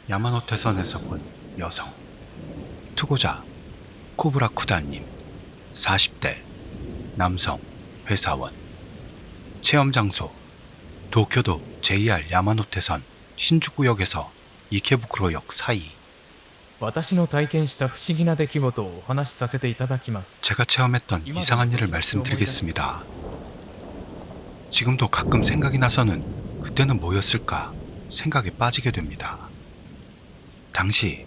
야마노테선에서 본 여성. 투고자 코브라 쿠다님, 40대, 남성, 회사원. 체험 장소 도쿄도 JR 야마노테선 신주쿠역에서 이케부쿠로역 사이. 私の体験した不思議な出来事をお話しさせていただきます。 제가 체험했던 이상한 일을 말씀드리겠습니다. 지금도 가끔 생각이 나서는 그때는 뭐였을까 생각에 빠지게 됩니다. 당시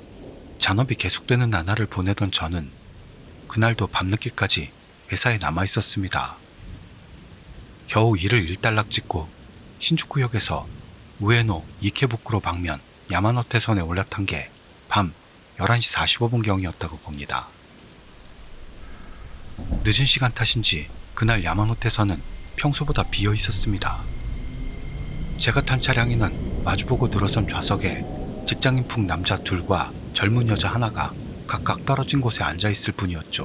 잔업이 계속되는 나날을 보내던 저는 그날도 밤늦게까지 회사에 남아 있었습니다. 겨우 일을 일단락 짓고 신주쿠역에서 우에노 이케부쿠로 방면 야마노테선에 올라탄 게 밤 11시 45분경이었다고 봅니다. 늦은 시간 탓인지 그날 야마노테선은 평소보다 비어 있었습니다. 제가 탄 차량에는 마주보고 늘어선 좌석에 직장인풍 남자 둘과 젊은 여자 하나가 각각 떨어진 곳에 앉아있을 뿐이었죠.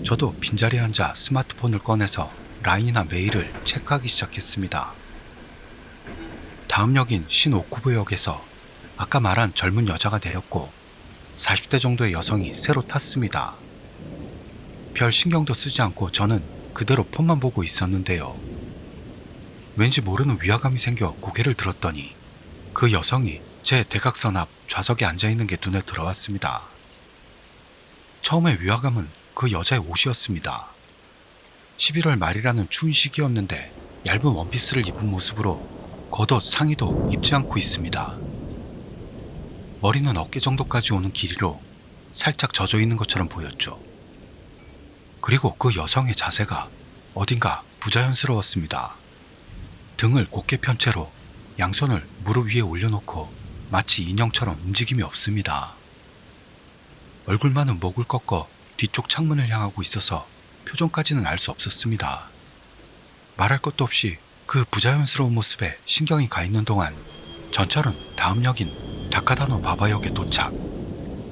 저도 빈자리에 앉아 스마트폰을 꺼내서 라인이나 메일을 체크하기 시작했습니다. 다음 역인 신오쿠부역에서 아까 말한 젊은 여자가 내렸고 40대 정도의 여성이 새로 탔습니다. 별 신경도 쓰지 않고 저는 그대로 폰만 보고 있었는데요. 왠지 모르는 위화감이 생겨 고개를 들었더니 그 여성이 제 대각선 앞 좌석에 앉아있는 게 눈에 들어왔습니다. 처음에 위화감은 그 여자의 옷이었습니다. 11월 말이라는 추운 시기였는데 얇은 원피스를 입은 모습으로 겉옷 상의도 입지 않고 있습니다. 머리는 어깨 정도까지 오는 길이로 살짝 젖어 있는 것처럼 보였죠. 그리고 그 여성의 자세가 어딘가 부자연스러웠습니다. 등을 곧게 편 채로 양손을 무릎 위에 올려놓고 마치 인형처럼 움직임이 없습니다. 얼굴만은 목을 꺾어 뒤쪽 창문을 향하고 있어서 표정까지는 알 수 없었습니다. 말할 것도 없이 그 부자연스러운 모습에 신경이 가 있는 동안 전철은 다음 역인 다카다노 바바역에 도착.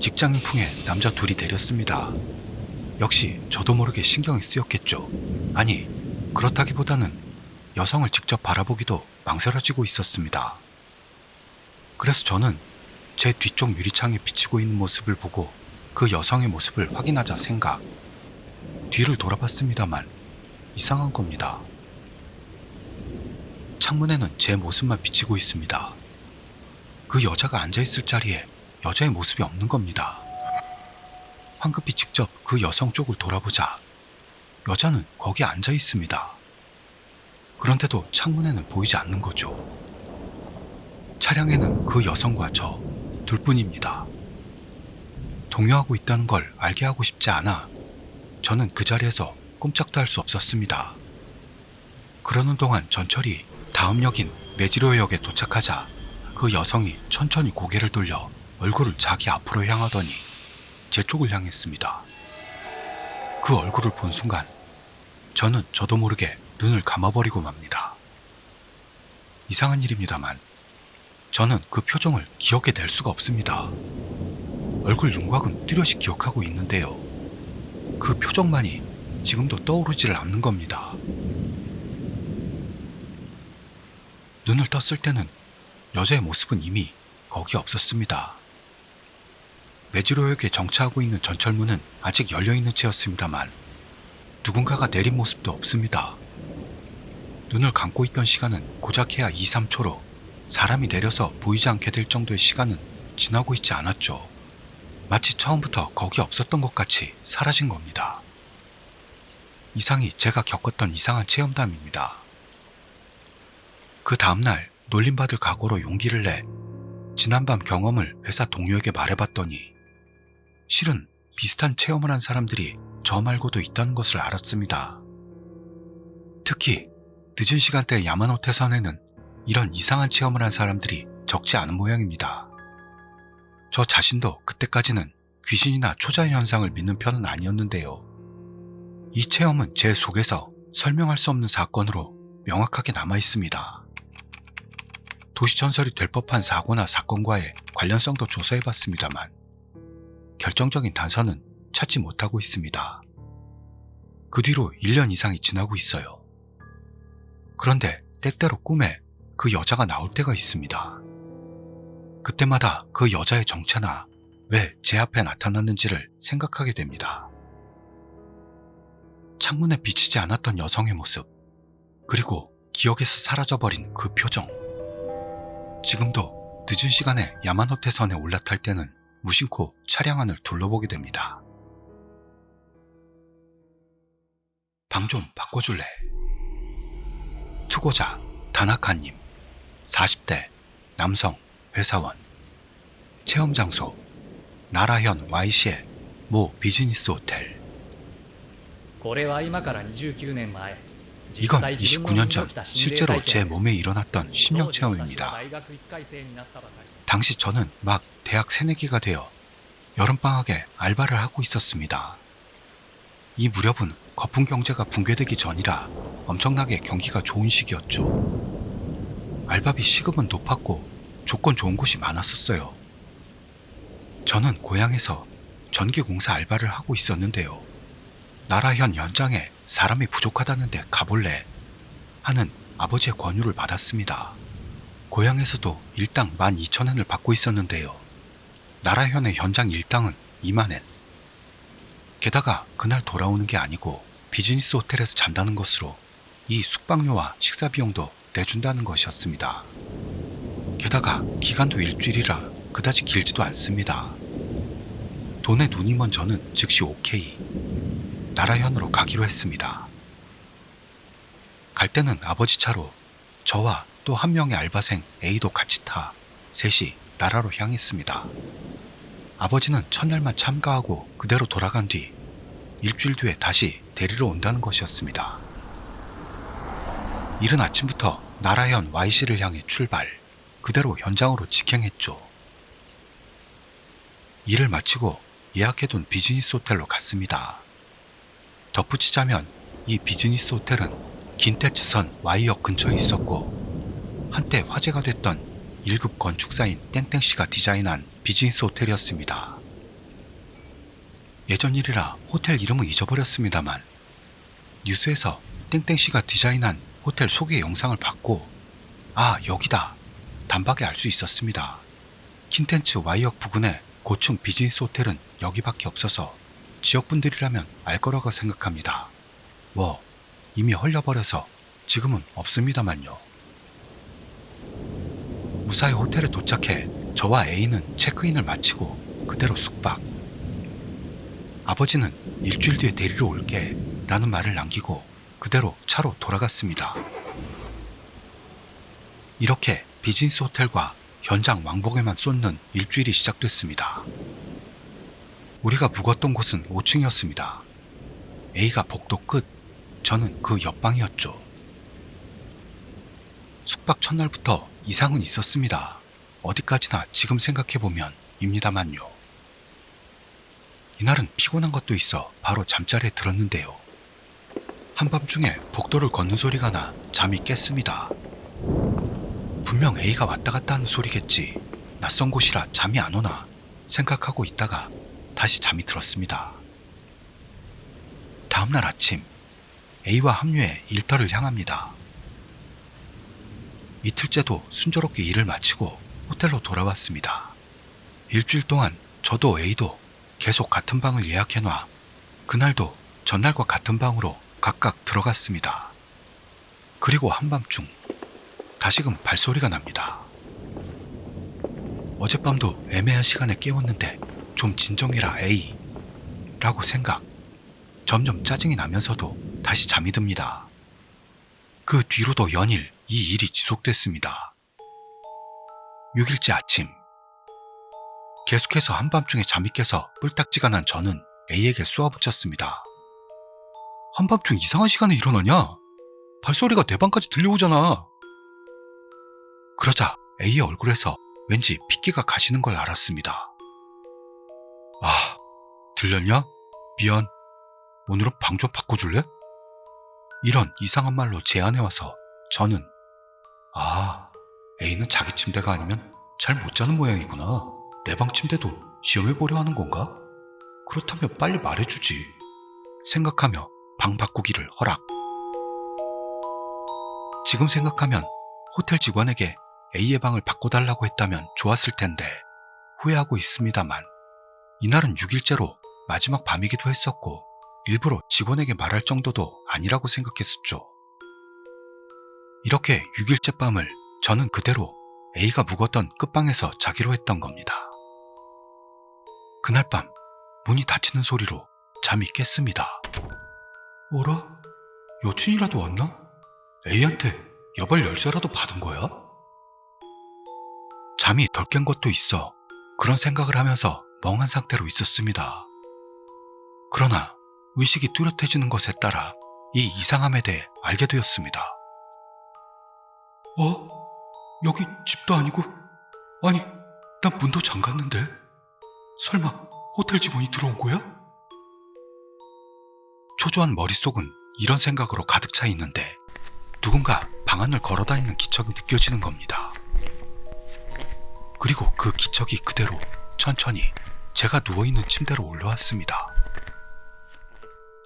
직장인풍의 남자 둘이 내렸습니다. 역시 저도 모르게 신경이 쓰였겠죠. 아니, 그렇다기보다는 여성을 직접 바라보기도 망설여지고 있었습니다. 그래서 저는 제 뒤쪽 유리창에 비치고 있는 모습을 보고 그 여성의 모습을 확인하자 생각. 뒤를 돌아봤습니다만 이상한 겁니다. 창문에는 제 모습만 비치고 있습니다. 그 여자가 앉아있을 자리에 여자의 모습이 없는 겁니다. 황급히 직접 그 여성 쪽을 돌아보자 여자는 거기에 앉아있습니다. 그런데도 창문에는 보이지 않는 거죠. 차량에는 그 여성과 저 둘뿐입니다. 동요하고 있다는 걸 알게 하고 싶지 않아 저는 그 자리에서 꼼짝도 할 수 없었습니다. 그러는 동안 전철이 다음 역인 메지로역에 도착하자 그 여성이 천천히 고개를 돌려 얼굴을 자기 앞으로 향하더니 제 쪽을 향했습니다. 그 얼굴을 본 순간 저는 저도 모르게 눈을 감아버리고 맙니다. 이상한 일입니다만 저는 그 표정을 기억해낼 수가 없습니다. 얼굴 윤곽은 뚜렷이 기억하고 있는데요. 그 표정만이 지금도 떠오르지를 않는 겁니다. 눈을 떴을 때는 여자의 모습은 이미 거기 없었습니다. 메지로역에 정차하고 있는 전철문은 아직 열려있는 채였습니다만 누군가가 내린 모습도 없습니다. 눈을 감고 있던 시간은 고작해야 2, 3초로 사람이 내려서 보이지 않게 될 정도의 시간은 지나고 있지 않았죠. 마치 처음부터 거기 없었던 것 같이 사라진 겁니다. 이상이 제가 겪었던 이상한 체험담입니다. 그 다음날 놀림받을 각오로 용기를 내 지난밤 경험을 회사 동료에게 말해봤더니 실은 비슷한 체험을 한 사람들이 저 말고도 있다는 것을 알았습니다. 특히 늦은 시간대 야마노테선에는 이런 이상한 체험을 한 사람들이 적지 않은 모양입니다. 저 자신도 그때까지는 귀신이나 초자연 현상을 믿는 편은 아니었는데요. 이 체험은 제 속에서 설명할 수 없는 사건으로 명확하게 남아있습니다. 도시전설이 될 법한 사고나 사건과의 관련성도 조사해봤습니다만 결정적인 단서는 찾지 못하고 있습니다. 그 뒤로 1년 이상이 지나고 있어요. 그런데 때때로 꿈에 그 여자가 나올 때가 있습니다. 그때마다 그 여자의 정체나 왜 제 앞에 나타났는지를 생각하게 됩니다. 창문에 비치지 않았던 여성의 모습, 그리고 기억에서 사라져버린 그 표정. 지금도 늦은 시간에 야마노테선에 올라탈 때는 무심코 차량 안을 둘러보게 됩니다. 방 좀 바꿔줄래? 투고자 다나카님, 40대 남성 회사원. 체험 장소 나라현 Y시의 모 비즈니스 호텔. これは今から29年前 이건 29년 전 실제로 제 몸에 일어났던 심령 체험입니다. 당시 저는 막 대학 새내기가 되어 여름방학에 알바를 하고 있었습니다. 이 무렵은 거품 경제가 붕괴되기 전이라 엄청나게 경기가 좋은 시기였죠. 알바비 시급은 높았고 조건 좋은 곳이 많았었어요. 저는 고향에서 전기공사 알바를 하고 있었는데요. 나라현 현장에 사람이 부족하다는데 가볼래? 하는 아버지의 권유를 받았습니다. 고향에서도 일당 12,000엔을 받고 있었는데요. 나라현의 현장 일당은 20,000엔. 게다가 그날 돌아오는 게 아니고 비즈니스 호텔에서 잔다는 것으로 이 숙박료와 식사 비용도 내준다는 것이었습니다. 게다가 기간도 일주일이라 그다지 길지도 않습니다. 돈에 눈이 먼 저는 즉시 오케이. 나라현으로 가기로 했습니다. 갈 때는 아버지 차로 저와 또 한 명의 알바생 A도 같이 타 셋이 나라로 향했습니다. 아버지는 첫날만 참가하고 그대로 돌아간 뒤 일주일 뒤에 다시 데리러 온다는 것이었습니다. 이른 아침부터 나라현 Y시를 향해 출발, 그대로 현장으로 직행했죠. 일을 마치고 예약해둔 비즈니스 호텔로 갔습니다. 덧붙이자면 이 비즈니스 호텔은 긴테츠선 Y역 근처에 있었고 한때 화제가 됐던 1급 건축사인 땡땡씨가 디자인한 비즈니스 호텔이었습니다. 예전 일이라 호텔 이름은 잊어버렸습니다만 뉴스에서 땡땡씨가 디자인한 호텔 소개 영상을 봤고 아 여기다 단박에 알 수 있었습니다. 킨텐츠 Y역 부근의 고층 비즈니스 호텔은 여기밖에 없어서 지역분들이라면 알 거라고 생각합니다. 이미 헐려버려서 지금은 없습니다만요. 무사히 호텔에 도착해 저와 A는 체크인을 마치고 그대로 숙박. 아버지는 일주일 뒤에 데리러 올게 라는 말을 남기고 그대로 차로 돌아갔습니다. 이렇게 비즈니스 호텔과 현장 왕복에만 쏟는 일주일이 시작됐습니다. 우리가 묵었던 곳은 5층이었습니다. A가 복도 끝, 저는 그 옆방이었죠. 숙박 첫날부터 이상은 있었습니다. 어디까지나 지금 생각해보면 입니다만요. 이날은 피곤한 것도 있어 바로 잠자리에 들었는데요. 한밤중에 복도를 걷는 소리가 나 잠이 깼습니다. 분명 A가 왔다 갔다 하는 소리겠지. 낯선 곳이라 잠이 안 오나 생각하고 있다가 다시 잠이 들었습니다. 다음날 아침 A와 합류해 일터를 향합니다. 이틀째도 순조롭게 일을 마치고 호텔로 돌아왔습니다. 일주일 동안 저도 A도 계속 같은 방을 예약해놔 그날도 전날과 같은 방으로 각각 들어갔습니다. 그리고 한밤중 다시금 발소리가 납니다. 어젯밤도 애매한 시간에 깨웠는데 좀 진정해라 A 라고 생각. 점점 짜증이 나면서도 다시 잠이 듭니다. 그 뒤로도 연일 이 일이 지속됐습니다. 6일째 아침 계속해서 한밤중에 잠이 깨서 뿔딱지가 난 저는 A에게 쏘아붙였습니다. 한밤중 이상한 시간에 일어나냐? 발소리가 내 방까지 들려오잖아. 그러자 A의 얼굴에서 왠지 핏기가 가시는 걸 알았습니다. 아, 들렸냐? 미안. 오늘은 방 좀 바꿔줄래? 이런 이상한 말로 제안해와서 저는 A는 자기 침대가 아니면 잘 못 자는 모양이구나. 내 방 침대도 시험해보려 하는 건가? 그렇다면 빨리 말해주지. 생각하며 방 바꾸기를 허락. 지금 생각하면 호텔 직원에게 A의 방을 바꿔달라고 했다면 좋았을 텐데 후회하고 있습니다만 이날은 6일째로 마지막 밤이기도 했었고 일부러 직원에게 말할 정도도 아니라고 생각했었죠. 이렇게 6일째 밤을 저는 그대로 A가 묵었던 끝방에서 자기로 했던 겁니다. 그날 밤 문이 닫히는 소리로 잠이 깼습니다. 뭐라? 여친이라도 왔나? A한테 여벌 열쇠라도 받은 거야? 잠이 덜 깬 것도 있어 그런 생각을 하면서 멍한 상태로 있었습니다. 그러나 의식이 뚜렷해지는 것에 따라 이 이상함에 대해 알게 되었습니다. 여기 집도 아니고, 아니, 난 문도 잠갔는데? 설마 호텔 직원이 들어온 거야? 초조한 머릿속은 이런 생각으로 가득 차 있는데 누군가 방 안을 걸어다니는 기척이 느껴지는 겁니다. 그리고 그 기척이 그대로 천천히 제가 누워있는 침대로 올라왔습니다.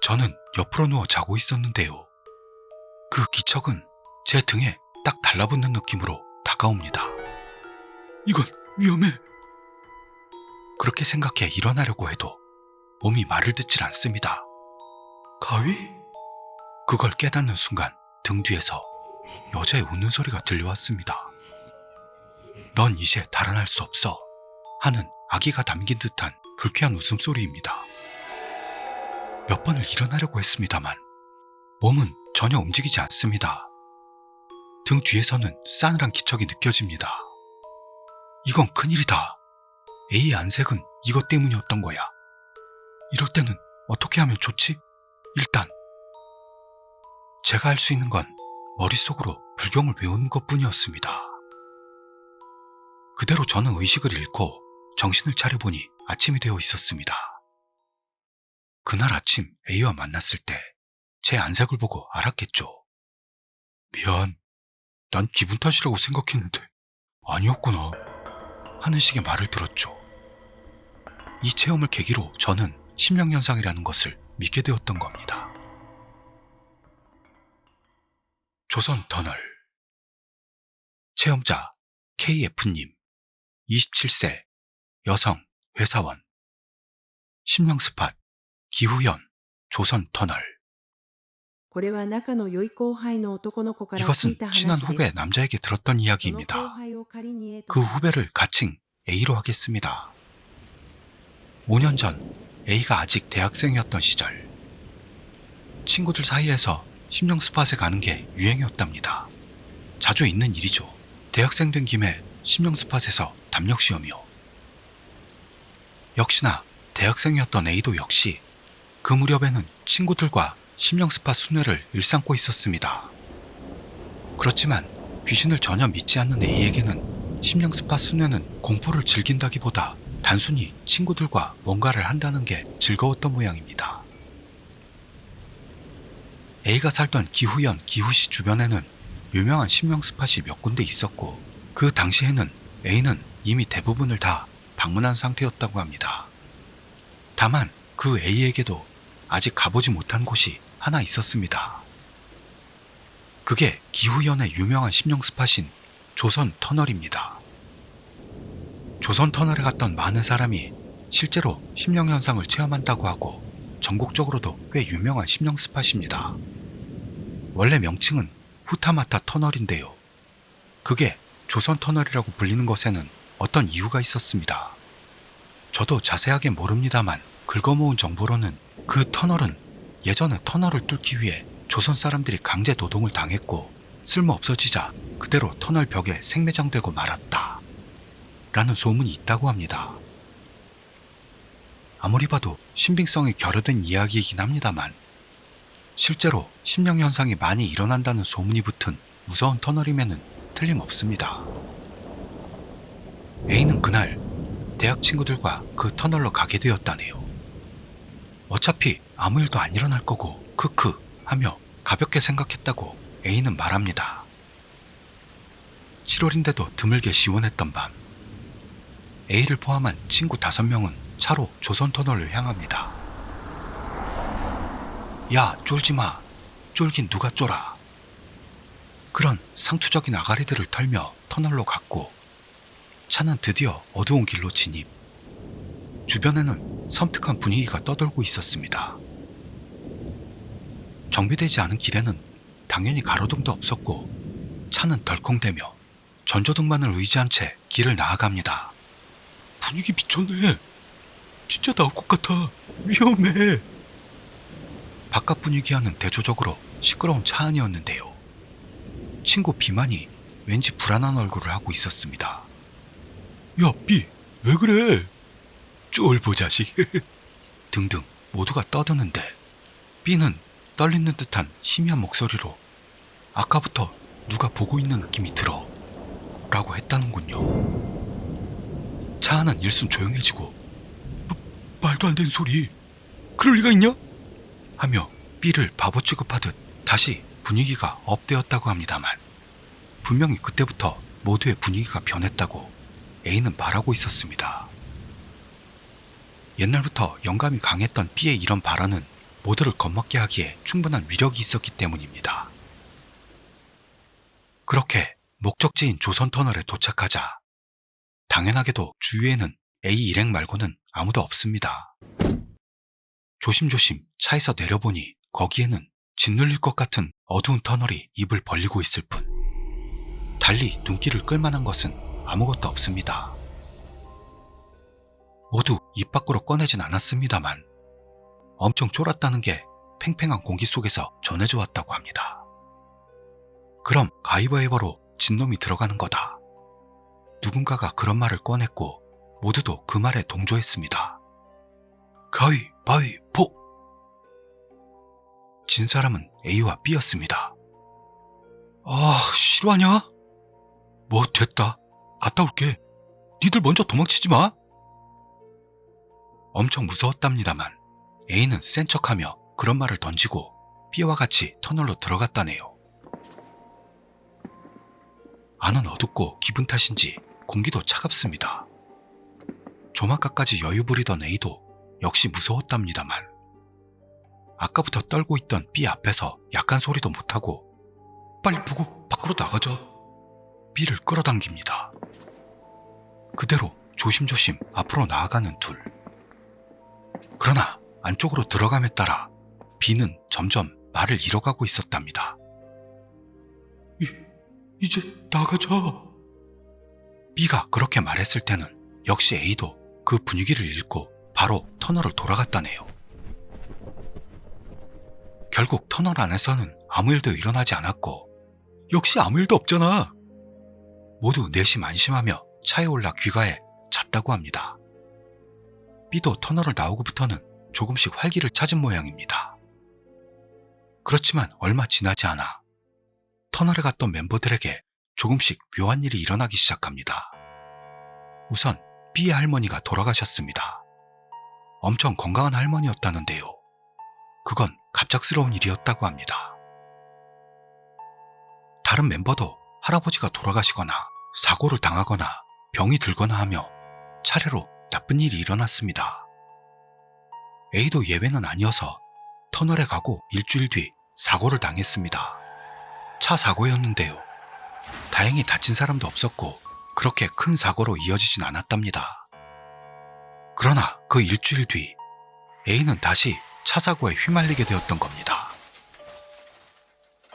저는 옆으로 누워 자고 있었는데요. 그 기척은 제 등에 딱 달라붙는 느낌으로 다가옵니다. 이건 위험해. 그렇게 생각해 일어나려고 해도 몸이 말을 듣질 않습니다. 가위? 그걸 깨닫는 순간 등 뒤에서 여자의 우는 소리가 들려왔습니다. 넌 이제 달아날 수 없어 하는 아기가 담긴 듯한 불쾌한 웃음소리입니다. 몇 번을 일어나려고 했습니다만 몸은 전혀 움직이지 않습니다. 등 뒤에서는 싸늘한 기척이 느껴집니다. 이건 큰일이다. A의 안색은 이것 때문이었던 거야. 이럴 때는 어떻게 하면 좋지? 일단 제가 할 수 있는 건 머릿속으로 불경을 외우는 것뿐이었습니다. 그대로 저는 의식을 잃고 정신을 차려보니 아침이 되어 있었습니다. 그날 아침 A와 만났을 때 제 안색을 보고 알았겠죠. 미안, 난 기분 탓이라고 생각했는데 아니었구나 하는 식의 말을 들었죠. 이 체험을 계기로 저는 심령현상이라는 것을 믿게 되었던 겁니다. 조선터널 체험자 KF님 27세 여성 회사원 심령스팟 기후현 조선터널 이것은 친한 후배 남자에게 들었던 이야기입니다. 그 후배를 가칭 A로 하겠습니다. 5년 전 A가 아직 대학생이었던 시절 친구들 사이에서 심령 스팟에 가는 게 유행이었답니다. 자주 있는 일이죠. 대학생 된 김에 심령 스팟에서 담력 시험이요. 역시나 대학생이었던 A도 역시 그 무렵에는 친구들과 심령 스팟 순회를 일삼고 있었습니다. 그렇지만 귀신을 전혀 믿지 않는 A에게는 심령 스팟 순회는 공포를 즐긴다기보다 단순히 친구들과 뭔가를 한다는 게 즐거웠던 모양입니다. A가 살던 기후현 기후시 주변에는 유명한 심령 스팟이 몇 군데 있었고 그 당시에는 A는 이미 대부분을 다 방문한 상태였다고 합니다. 다만 그 A에게도 아직 가보지 못한 곳이 하나 있었습니다. 그게 기후현의 유명한 심령 스팟인 조선터널입니다. 조선터널에 갔던 많은 사람이 실제로 심령현상을 체험한다고 하고 전국적으로도 꽤 유명한 심령 스팟입니다. 원래 명칭은 후타마타 터널인데요. 그게 조선터널이라고 불리는 것에는 어떤 이유가 있었습니다. 저도 자세하게 모릅니다만 긁어모은 정보로는 그 터널은 예전에 터널을 뚫기 위해 조선 사람들이 강제 노동을 당했고 쓸모 없어지자 그대로 터널 벽에 생매장되고 말았다 라는 소문이 있다고 합니다. 아무리 봐도 신빙성이 결여된 이야기이긴 합니다만 실제로 심령현상이 많이 일어난다는 소문이 붙은 무서운 터널임에는 틀림없습니다. A는 그날 대학 친구들과 그 터널로 가게 되었다네요. 어차피 아무 일도 안 일어날 거고 크크 하며 가볍게 생각했다고 A는 말합니다. 7월인데도 드물게 시원했던 밤 A를 포함한 친구 5명은 차로 조선터널을 향합니다. 야, 쫄지마. 쫄긴 누가 쫄아. 그런 상투적인 아가리들을 털며 터널로 갔고 차는 드디어 어두운 길로 진입. 주변에는 섬뜩한 분위기가 떠돌고 있었습니다. 정비되지 않은 길에는 당연히 가로등도 없었고 차는 덜컹대며 전조등만을 의지한 채 길을 나아갑니다. 분위기 미쳤네. 진짜 나올 것 같아. 위험해. 바깥 분위기와는 대조적으로 시끄러운 차 안이었는데요. 친구 비만이 왠지 불안한 얼굴을 하고 있었습니다. 야, 비, 왜 그래? 쫄보 자식. 등등 모두가 떠드는데 B는 떨리는 듯한 희미한 목소리로 아까부터 누가 보고 있는 느낌이 들어 라고 했다는군요. 차 안은 일순 조용해지고 말도 안 되는 소리. 그럴 리가 있냐? 하며 B를 바보 취급하듯 다시 분위기가 업되었다고 합니다만 분명히 그때부터 모두의 분위기가 변했다고 A는 말하고 있었습니다. 옛날부터 영감이 강했던 B의 이런 발언은 모두를 겁먹게 하기에 충분한 위력이 있었기 때문입니다. 그렇게 목적지인 조선터널에 도착하자 당연하게도 주위에는 A 일행 말고는 아무도 없습니다. 조심조심 차에서 내려보니 거기에는 짓눌릴 것 같은 어두운 터널이 입을 벌리고 있을 뿐 달리 눈길을 끌만한 것은 아무것도 없습니다. 모두 입 밖으로 꺼내진 않았습니다만 엄청 쫄았다는 게 팽팽한 공기 속에서 전해져 왔다고 합니다. 그럼 가위바위보로 진놈이 들어가는 거다. 누군가가 그런 말을 꺼냈고 모두도 그 말에 동조했습니다. 가위바위보! 진 사람은 A와 B였습니다. 아, 실화냐? 뭐 됐다. 갔다 올게. 니들 먼저 도망치지 마. 엄청 무서웠답니다만 A는 센 척하며 그런 말을 던지고 B와 같이 터널로 들어갔다네요. 안은 어둡고 기분 탓인지 공기도 차갑습니다. 조만간까지 여유 부리던 A도 역시 무서웠답니다만 아까부터 떨고 있던 B 앞에서 약간 소리도 못하고 빨리 보고 밖으로 나가자. B를 끌어당깁니다. 그대로 조심조심 앞으로 나아가는 둘. 그러나 안쪽으로 들어감에 따라 B는 점점 말을 잃어가고 있었답니다. 이제 나가자. B가 그렇게 말했을 때는 역시 A도 그 분위기를 읽고 바로 터널을 돌아갔다네요. 결국 터널 안에서는 아무 일도 일어나지 않았고 역시 아무 일도 없잖아. 모두 내심 안심하며 차에 올라 귀가해 잤다고 합니다. B도 터널을 나오고부터는 조금씩 활기를 찾은 모양입니다. 그렇지만 얼마 지나지 않아 터널에 갔던 멤버들에게 조금씩 묘한 일이 일어나기 시작합니다. 우선 B의 할머니가 돌아가셨습니다. 엄청 건강한 할머니였다는데요. 그건 갑작스러운 일이었다고 합니다. 다른 멤버도 할아버지가 돌아가시거나 사고를 당하거나 병이 들거나 하며 차례로 나쁜 일이 일어났습니다. A도 예외는 아니어서 터널에 가고 일주일 뒤 사고를 당했습니다. 차 사고였는데요. 다행히 다친 사람도 없었고 그렇게 큰 사고로 이어지진 않았답니다. 그러나 그 일주일 뒤 A는 다시 차 사고에 휘말리게 되었던 겁니다.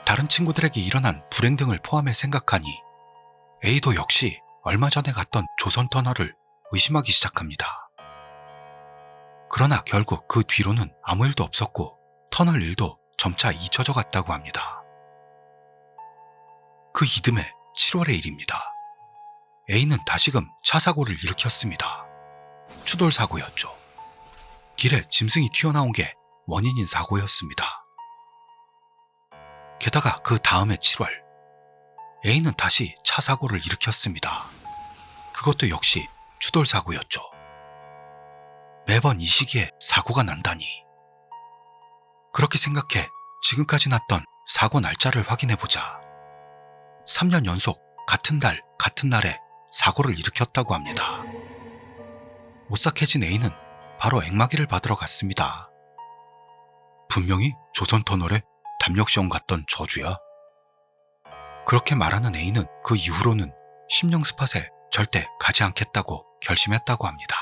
다른 친구들에게 일어난 불행 등을 포함해 생각하니 A도 역시 얼마 전에 갔던 조선터널을 의심하기 시작합니다. 그러나 결국 그 뒤로는 아무 일도 없었고 터널 일도 점차 잊혀져 갔다고 합니다. 그 이듬해 7월의 일입니다. A는 다시금 차 사고를 일으켰습니다. 추돌 사고였죠. 길에 짐승이 튀어나온 게 원인인 사고였습니다. 게다가 그 다음해 7월 A는 다시 차 사고를 일으켰습니다. 그것도 역시 추돌 사고였죠. 매번 이 시기에 사고가 난다니. 그렇게 생각해 지금까지 났던 사고 날짜를 확인해보자 3년 연속 같은 달 같은 날에 사고를 일으켰다고 합니다. 오싹해진 A는 바로 앵마기를 받으러 갔습니다. 분명히 조선터널에 담력시험 갔던 저주야. 그렇게 말하는 A는 그 이후로는 심령 스팟에 절대 가지 않겠다고 결심했다고 합니다.